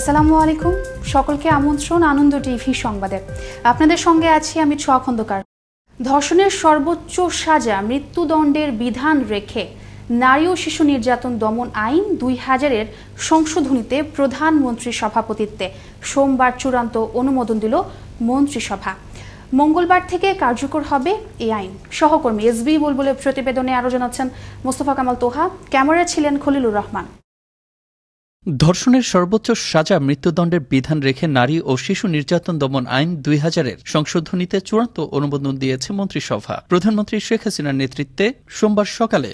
আসসালামু আলাইকুম, সকলকে আমন্ত্রণ আনন্দ টিভি সংবাদে। আপনাদের সঙ্গে আছি আমি ছোয়া খন্দকার। ধর্ষণের সর্বোচ্চ সাজা মৃত্যুদণ্ডের বিধান রেখে নারী ও শিশু নির্যাতন দমন আইন ২০০০-এর সংশোধনীতে প্রধানমন্ত্রীর সভাপতিত্বে সোমবার চূড়ান্ত অনুমোদন দিল মন্ত্রিসভা। মঙ্গলবার থেকে কার্যকর হবে এই আইন। সহকর্মী এসবি বুলবুলের প্রতিবেদনে আরও জানাচ্ছেন মোস্তফা কামাল তোহা, ক্যামেরায় ছিলেন খলিলুর রহমান। ধর্ষণের সর্বোচ্চ সাজা মৃত্যুদণ্ডের বিধান রেখে নারী ও শিশু নির্যাতন দমন আইন ২০০০-এর সংশোধনীতে চূড়ান্ত অনুমোদন দিয়েছে মন্ত্রিসভা। প্রধানমন্ত্রী শেখ হাসিনার নেতৃত্বে সোমবার সকালে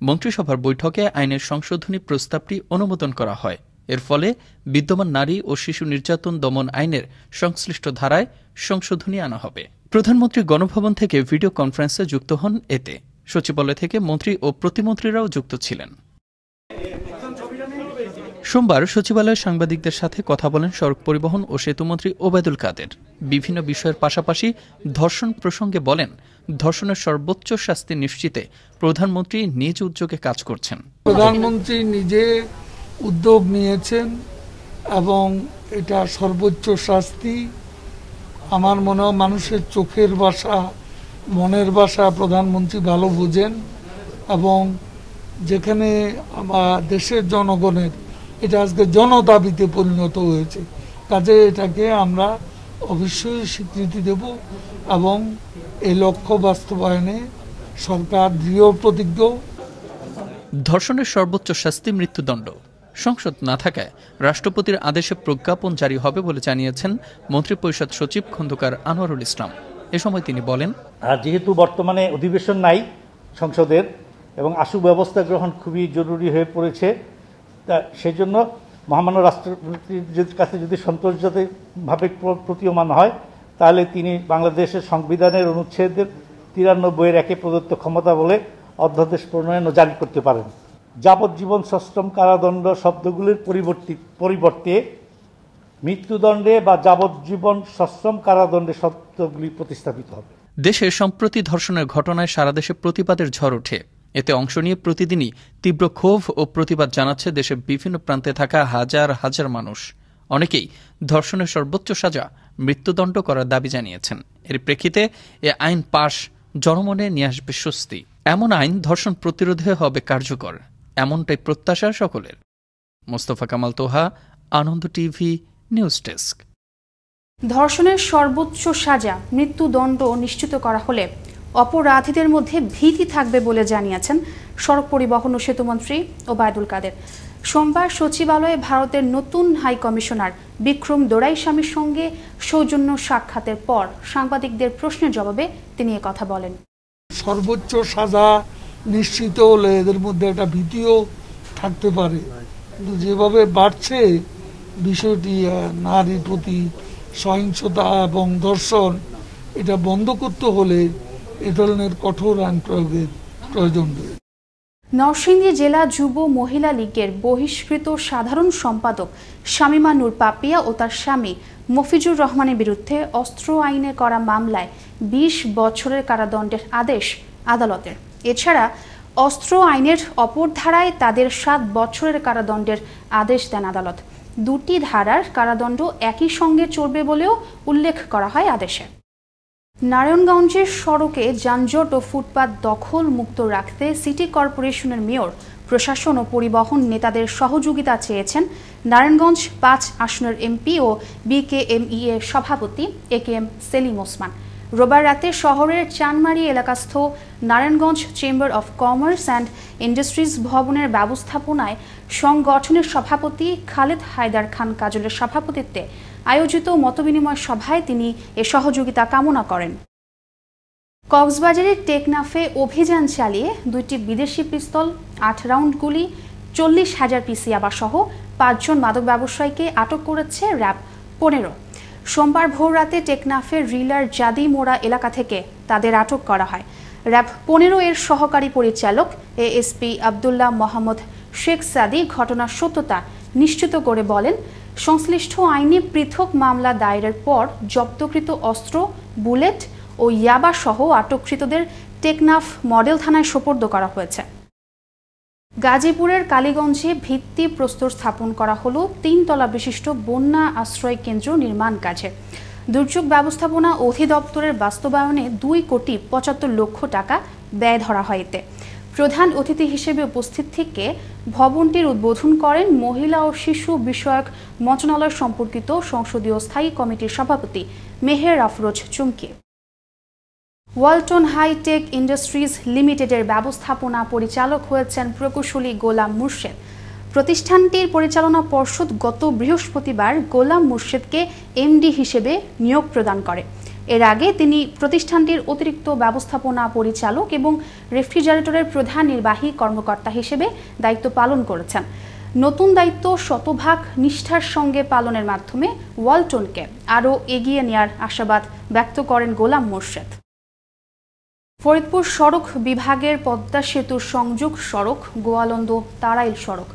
মন্ত্রিসভার বৈঠকে আইনের সংশোধনী প্রস্তাবটি অনুমোদন করা হয়। এর ফলে বিদ্যমান নারী ও শিশু নির্যাতন দমন আইনের সংশ্লিষ্ট ধারায় সংশোধনী আনা হবে। প্রধানমন্ত্রী গণভবন থেকে ভিডিও কনফারেন্সে যুক্ত হন। এতে সচিবালয় থেকে মন্ত্রী ও প্রতিমন্ত্রীরাও যুক্ত ছিলেন। সোমবার সচিবালয়ে সাংবাদিকদের সাথে কথা বলেন সড়ক পরিবহন ও সেতুমন্ত্রী ওবায়দুল কাদের। বিভিন্ন বিষয়ের পাশাপাশি ধর্ষণ প্রসঙ্গে বলেন, ধর্ষণের সর্বোচ্চ শাস্তি নিশ্চিতে প্রধানমন্ত্রী নিজ উদ্যোগে কাজ করছেন। প্রধানমন্ত্রী নিজে উদ্যোগ নিয়েছেন এবং এটা সর্বোচ্চ শাস্তি। আমার মনে হয় মানুষের চোখের ভাষা, মনের ভাষা প্রধানমন্ত্রী ভালো বুঝেন এবং যেখানে আমার দেশের জনগণের এটা আজকে জনদাবিতে পরিণত হয়েছে, কাজে এটাকে আমরা অবশ্যই স্বীকৃতি দেব এবং এই লক্ষ্য বাস্তবায়নে সরকার দৃঢ় প্রতিজ্ঞ। ধর্ষণের সর্বোচ্চ শাস্তি মৃত্যুদণ্ড। সংসদ না থাকায় রাষ্ট্রপতির আদেশে প্রজ্ঞাপন জারি হবে বলে জানিয়েছেন মন্ত্রিপরিষদ সচিব খন্দকার আনোয়ারুল ইসলাম। এ সময় তিনি বলেন, যেহেতু বর্তমানে অধিবেশন নাই সংসদের এবং আশু ব্যবস্থা গ্রহণ খুবই জরুরি হয়ে পড়েছে, তা সেই জন্য মহামান্য রাষ্ট্রপতির কাছে যদি সন্তোষজনকভাবে প্রতীয়মান হয় তাহলে তিনি বাংলাদেশের সংবিধানের অনুচ্ছেদের ৯৩-এর ১ প্রদত্ত ক্ষমতা বলে অধ্যাদেশ প্রণয়ন ও জারি করতে পারেন। যাবজ্জীবন সশ্রম কারাদণ্ড শব্দগুলির পরিবর্তে মৃত্যুদণ্ডে বা যাবজ্জীবন সশ্রম কারাদণ্ডে শব্দগুলি প্রতিস্থাপিত হবে। দেশে সম্প্রতি ধর্ষণের ঘটনায় সারা দেশে প্রতিবাদের ঝড় ওঠে। এতে অংশ নিয়ে প্রতিদিনই তীব্র ক্ষোভ ও প্রতিবাদ জানাচ্ছে দেশের বিভিন্ন প্রান্তে থাকা হাজার হাজার মানুষ। অনেকেই ধর্ষণের সর্বোচ্চ সাজা মৃত্যুদণ্ড করার দাবি জানিয়েছেন। এর প্রেক্ষিতে এ আইন পাশ জনমনে নিয়ে আসবে স্বস্তি। এমন আইন ধর্ষণ প্রতিরোধে হবে কার্যকর, এমনটাই প্রত্যাশা সকলের। মোস্তফা কামাল তোহা, আনন্দ টিভি, নিউজ ডেস্ক। ধর্ষণের সর্বোচ্চ সাজা মৃত্যুদণ্ড নিশ্চিত করা হলে অপরাধীদের মধ্যে ভীতি থাকবে বলে জানিয়েছেন সড়ক পরিবহন ও সেতুমন্ত্রী ওবায়দুল কাদের। সোমবার সচিবালয়ে ভারতের নতুন হাই কমিশনার বিক্রম দোরাইস্বামীর সঙ্গে সৌজন্য সাক্ষাতের পর সাংবাদিকদের প্রশ্নের জবাবে তিনি কথা বলেন। সর্বোচ্চ সাজা নিশ্চিত হলে এদের মধ্যে একটা ভীতিও থাকতে পারে, কিন্তু যেভাবে বাড়ছে বিষয়টি নারীর প্রতি সহিংসতা এবং ধর্ষণ, এটা বন্ধ করতে হলে এ ধরনের কঠোর আইন প্রয়োগের প্রয়োজন রয়েছে। নরসিংদী জেলা যুব মহিলা লীগের বহিষ্কৃত সাধারণ সম্পাদক শামিমা নূর পাপিয়া ও তার স্বামী মফিজুর রহমানের বিরুদ্ধে অস্ত্র আইনে করা মামলায় ২০ বছরের কারাদণ্ডের আদেশ আদালতের। এছাড়া অস্ত্র আইনের অপর ধারায় তাদের ৭ বছরের কারাদণ্ডের আদেশ দেন আদালত। দুটি ধারার কারাদণ্ড একই সঙ্গে চলবে বলেও উল্লেখ করা হয় আদেশে। নারায়ণগঞ্জের সড়কে যানজট ও ফুটপাত দখল মুক্ত রাখতে সিটি কর্পোরেশনের মেয়র, প্রশাসন ও পরিবহন নেতাদের সহযোগিতা চেয়েছেন নারায়ণগঞ্জ ৫ আসনের এমপি ও বিকেএমই এর সভাপতি AKM সেলিম ওসমান। রোববার রাতে শহরের চানমারি এলাকাস্থ Narayanganj chamber of commerce and industries ভবনের ব্যবস্থাপনায় সংগঠনের সভাপতি খালেদ হায়দার খান কাজলের সভাপতিত্বে আয়োজিত মতবিনিময় সভায় তিনি এ সহযোগিতা কামনা করেন। কক্সবাজারের টেকনাফে অভিযান চালিয়ে ২টি বিদেশি পিস্তল, ৮ রাউন্ড গুলি, ৪০,০০০ পিস ইয়াবা সহ ৫ জন মাদক ব্যবসায়ীকে আটক করেছে র্যাব ১৫। সোমবার ভোররাতে টেকনাফের রিলার জাদি মোড়া এলাকা থেকে তাদের আটক করা হয়। র্যাব ১৫ এর সহকারী পরিচালক ASP আবদুল্লাহ মোহাম্মদ শেখ সাদি ঘটনার সত্যতা নিশ্চিত করে বলেন, সংশ্লিষ্ট আইনে পৃথক মামলা দায়েরের পর জব্দকৃত অস্ত্র, বুলেট ও ইয়াবা সহ আটককৃতদের টেকনাফ মডেল থানায় সোপর্দ করা হয়েছে। গাজীপুরের কালীগঞ্জে ভিত্তি প্রস্তর স্থাপন করা হলো 3 তলা বিশিষ্ট বন্যা আশ্রয় কেন্দ্র নির্মাণ কাজে। দুর্যোগ ব্যবস্থাপনা অধিদপ্তরের বাস্তবায়নে 2,75 লক্ষ টাকা ব্যয় ধরা হয়। এতে প্রধান অতিথি হিসেবে উপস্থিত থেকে ভবনটির উদ্বোধন করেন মহিলা ও শিশু বিষয়ক মন্ত্রণালয় সম্পর্কিত সংসদীয় স্থায়ী কমিটির সভাপতি মেহের আফরোজ চুমকি। ওয়ালটন হাইটেক ইন্ডাস্ট্রিজ লিমিটেডের ব্যবস্থাপনা পরিচালক হয়েছেন প্রকৌশলী গোলাম মুর্শেদ। প্রতিষ্ঠানটির পরিচালনা পর্ষদ গত বৃহস্পতিবার গোলাম মুর্শেদকে এমডি হিসেবে নিয়োগ প্রদান করে। এর আগে তিনি প্রতিষ্ঠানটির অতিরিক্ত ব্যবস্থাপনা পরিচালক এবং রেফ্রিজারেটরের প্রধান নির্বাহী কর্মকর্তা হিসেবে দায়িত্ব পালন করেছেন। নতুন দায়িত্ব শতভাগ নিষ্ঠার সঙ্গে পালনের মাধ্যমে ওয়ালটনকে আরও এগিয়ে নেওয়ার আশাবাদ ব্যক্ত করেন গোলাম মুর্শেদ। ফরিদপুর সড়ক বিভাগের পদ্মা সেতুর সংযোগ সড়ক গোয়ালন্দ তারাইল সড়ক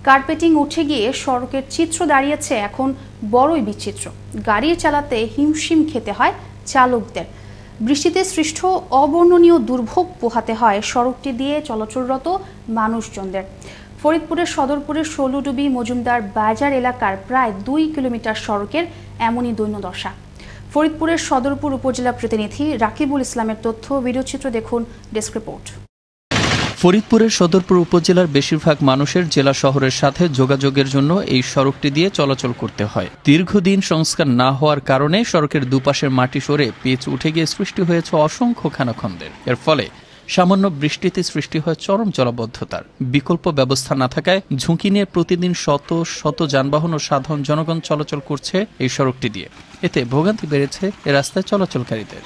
কার্পেটিং উঠে গিয়ে সড়কের চিত্র দাঁড়িয়েছে এখন বড়ই বিচিত্র। গাড়ি চালাতে হিমশিম খেতে হয় চালকদের। বৃষ্টিতে সৃষ্ট অবর্ণনীয় দুর্ভোগ পোহাতে হয় সড়কটি দিয়ে চলাচলরত মানুষজনদের। ফরিদপুরের সদরপুরের ষোলডুবি মজুমদার বাজার এলাকার প্রায় 2 কিলোমিটার সড়কের এমনই দৈন্যদশা। ফরিদপুরের সদরপুর উপজেলা প্রতিনিধি রাকিবুল ইসলামের তথ্য, ভিডিওচিত্র দেখুন ডেস্ক রিপোর্ট। ফরিদপুরের সদরপুর উপজেলার বেশিরভাগ মানুষের জেলা শহরের সাথে যোগাযোগের জন্য এই সড়কটি দিয়ে চলাচল করতে হয়। দীর্ঘদিন সংস্কার না হওয়ার কারণে সড়কের দুপাশের মাটি সরে পিচ উঠে গিয়ে সৃষ্টি হয়েছে অসংখ্য খানাখন্দের। এর ফলে সামান্য বৃষ্টিতে সৃষ্টি হয় চরম জলাবদ্ধতার। বিকল্প ব্যবস্থা না থাকায় ঝুঁকি নিয়ে প্রতিদিন শত শত যানবাহন ও সাধারণ জনগণ চলাচল করছে এই সড়কটি দিয়ে। এতে ভোগান্তি বেড়েছে এ রাস্তায় চলাচলকারীদের।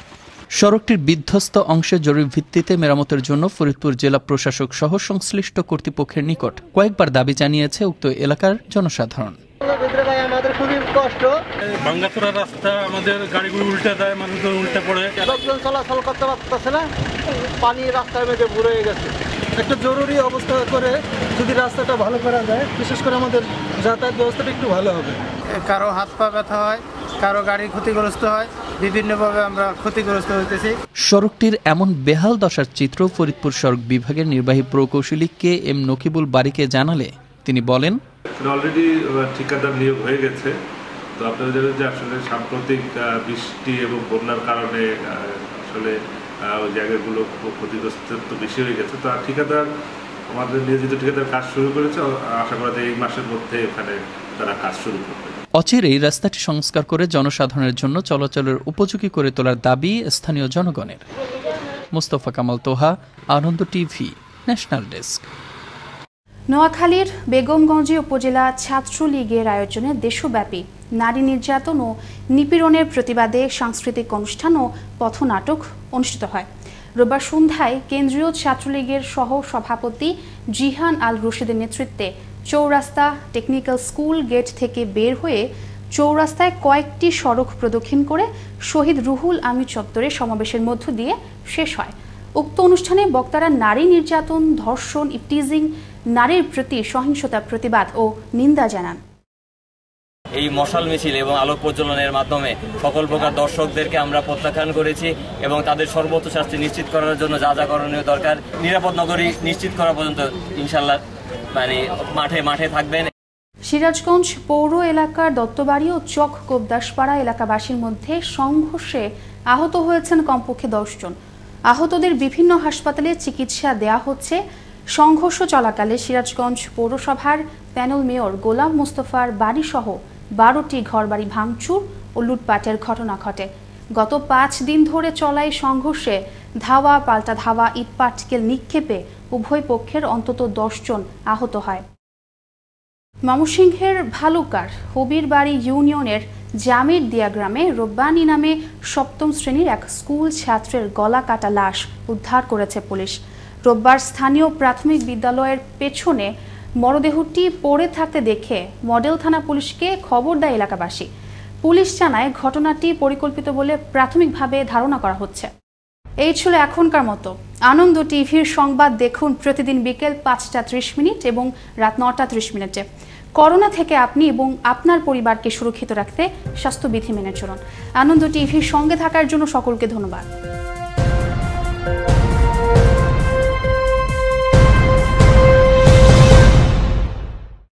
সড়কটির বিধ্বস্ত অংশে জরুরি ভিত্তিতে মেরামতের জন্য ফরিদপুর জেলা প্রশাসক সহ সংশ্লিষ্ট কর্তৃপক্ষের নিকট কয়েকবার দাবি জানিয়েছে উক্ত এলাকার জনসাধারণ। আমাদের খুবই কষ্ট, ভাঙ্গাচোরা রাস্তা, আমাদের গাড়িগুলো উল্টে যায়, মানুষজন উল্টে পড়ে, লোকজন চলাচল করতে পারতেছে না, পানি রাস্তার মধ্যে ভরে গেছে। একটা জরুরি অবস্থা করে যদি রাস্তাটা ভালো করা যায়, বিশেষ করে আমাদের যাতায়াত ব্যবস্থাটা একটু ভালো হবে। কারো হাত পা ব্যথা হয়, কারো গাড়ি ক্ষতিগ্রস্ত হয়, বিভিন্নভাবে আমরা ক্ষতিগ্রস্ত হইতেছি। সড়কটির এমন বেহাল দশার চিত্র ফরিদপুর সড়ক বিভাগের নির্বাহী প্রকৌশলী KM নকিবুল বারীকে জানালে তিনি বলেন, অলরেডি ঠিকাদার নিয়োগ হয়ে গেছে। তো আপনারা জানেন যে আসলে সাম্প্রতিক বৃষ্টি এবং বন্যার কারণে আসলে ওই জায়গাগুলো ক্ষতিগ্রস্ত তো বেশি হয়ে গেছে। তো ঠিকাদার আমাদের নিয়োজিত ঠিকাদার কাজ শুরু করেছে। আশা করা যায় এই মাসের মধ্যে ওখানে তারা কাজ শুরু করবে। অচিরেই রাস্তাটি সংস্কার করে জনসাধারণের জন্য চলাচলের উপযোগী করে তোলার দাবি স্থানীয় জনগণের। মোস্তফা কামাল তোহা, আনন্দ টিভি, ন্যাশনাল ডেস্ক। নোয়াখালীর বেগমগঞ্জ উপজেলা ছাত্রলীগের আয়োজনে দেশব্যাপী নারী নির্যাতন ও নিপীড়নের প্রতিবাদে সাংস্কৃতিক অনুষ্ঠান ও পথনাটক অনুষ্ঠিত হয়। রোববার সন্ধ্যায় কেন্দ্রীয় ছাত্রলীগের সহ সভাপতি জিহান আল রশিদের নেতৃত্বে চৌরাস্তা টেকনিক্যাল স্কুল গেট থেকে বের হয়ে চৌরাস্তায় কয়েকটি সড়ক প্রদক্ষিণ করে শহীদ রুহুল আমিন চত্বরে সমাবেশের মধ্য দিয়ে শেষ হয়। উক্ত অনুষ্ঠানে বক্তারা নারী নির্যাতন, ধর্ষণ, ইফটিজিং, নারীর প্রতি সহিংসতার প্রতিবাদ ও নিন্দা জানান। এই মশাল মিছিল এবং আলোক প্রজ্বলনের মাধ্যমে সকল প্রকার দর্শকদেরকে আমরা প্রত্যাখ্যান করেছি এবং তাদের সর্বোচ্চ শাস্তি নিশ্চিত করার জন্য যা যা করণীয় দরকার নিরাপদ নগরী নিশ্চিত করা পর্যন্ত ইনশাল্লাহ মাঠে মাঠে থাকবেন। সিরাজগঞ্জ পৌর এলাকার দত্তবাড়ি ও চক কোবদাসপাড়া এলাকাবাসীর মধ্যে সংঘর্ষে আহত হয়েছেন কমপক্ষে 10 জন। আহতদের বিভিন্ন হাসপাতালে চিকিৎসা দেয়া হচ্ছে। সংঘর্ষ চলাকালে সিরাজগঞ্জ পৌরসভার প্যানেল মেয়র গোলাম মুস্তফার বাড়িসহ 12টি ঘরবাড়ি ভাঙচুর ও লুটপাটের ঘটনা ঘটে। গত 5 দিন ধরে চলা এই সংঘর্ষে ধাওয়া পাল্টা ধাওয়া, ইট পাটকেল নিক্ষেপে উভয় পক্ষের অন্তত 10 জন আহত হয়। ময়মনসিংহের ভালুকার হবিরবাড়ি ইউনিয়নের জামির দিয়া গ্রামে রব্বানি নামে 7ম শ্রেণীর এক স্কুল ছাত্রের গলা কাটা লাশ উদ্ধার করেছে পুলিশ। রোববার স্থানীয় প্রাথমিক বিদ্যালয়ের পেছনে মরদেহটি পড়ে থাকতে দেখে মডেল থানা পুলিশকে খবর দেয় এলাকাবাসী। পুলিশ জানায় ঘটনাটি পরিকল্পিত বলে প্রাথমিকভাবে ধারণা করা হচ্ছে। এই ছিল এখনকার মতো। আনন্দ টিভির সংবাদ দেখুন প্রতিদিন বিকেল 5টা 30 মিনিট এবং রাত 9টা 30 মিনিটে। করোনা থেকে আপনি এবং আপনার পরিবারকে সুরক্ষিত রাখতে স্বাস্থ্যবিধি মেনে চলুন। আনন্দ টিভির সঙ্গে থাকার জন্য সকলকে ধন্যবাদ।